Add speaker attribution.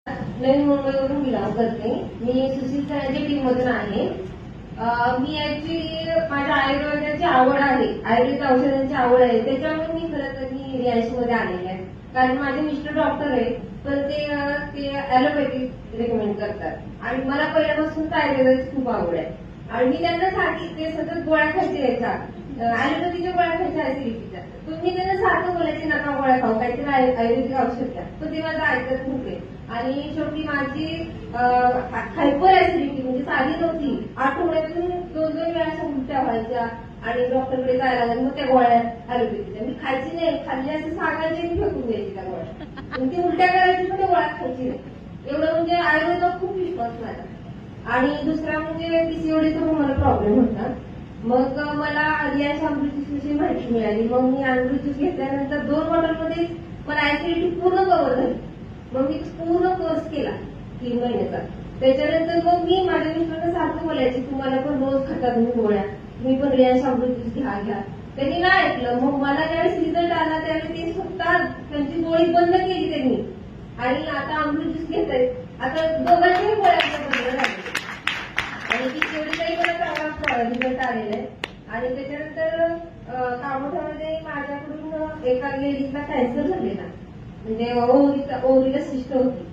Speaker 1: नवी मुंबईवरून बिलॉंग करते. मी सुशील सरांच्या टीम मधून आहे. मी ऍक्च्युली माझ्या आयुर्वेदाची आवड आहे, आयुर्वेद औषधांची आवड आहे, त्याच्यामुळे मी खरं तर मी रिहायश मध्ये आलेले आहे. कारण माझे मिस्टर डॉक्टर आहे, पण ते ऍलोपॅथिक रेकमेंड करतात आणि मला पहिल्यापासून आयुर्वेदाची खूप आवड आहे. आणि मी त्यांना सांगितले सतत गोळ्या खायच्या यायच्या, ऍलोपॅथीच्या गोळ्या खायच्या ऍसिडिटीच्या. तुम्ही त्यांना सारखं बोलायचे नका गोळ्या खाऊ, काहीतरी आयुर्वेदिक औषध घ्या, पण ते माझं ऐकत नव्हते. आणि शेवटी माझी हायपर ऍसिडिटी म्हणजे साधी नव्हती, आठवड्यातून 2-2 वेळा उलट्या व्हायच्या आणि डॉक्टरकडे जायला लागलं. मग त्या गोळ्या ऍलोपॅथीच्या मी खायची नाही, खाल्ली असं सांगायचे आणि फेकून द्यायची त्या गोळ्या. मग ती उलट्या करायची पण त्या गोळ्या खायची नाही. एवढं म्हणजे आयुर्वेदात खूप विश्वास माझा. आणि दुसरा म्हणजे पीसीओडीचा मला प्रॉब्लेम होता. मग मला रिहायश अमृत ज्यूसची माहिती मिळाली. मग मी अमृत ज्यूस घेतल्यानंतर 2 बॉटलमध्ये मला ऍसिडिटी पूर्ण कव्हर झाली. मग मी पूर्ण कोर्स केला 3 महिन्याचा. त्याच्यानंतर मग मी माझ्या मिस्टरांना सारखं बोलायचे, तुम्हाला पण रोज खाता तुम्ही गोळ्या, तुम्ही पण रिहायश अमृत ज्यूस घ्या. त्यांनी नाही ऐकलं. मग मला ज्यावेळेस रिझल्ट आला त्यावेळेस ते स्वतः त्यांची गोळी बंद केली त्यांनी आणि आता अमृत ज्यूस घेत आहेत. आता दोघांच्याही गोळ्या बंद झाल्या आणि पीसीओडीचाही मला चांगला रिझल्ट आलेला आहे. आणि त्याच्यानंतर कामोठामध्ये माझ्याकडून एका लेडीजला कॅन्सर झालेला, म्हणजे ओव्हरीला सिस्ट होती.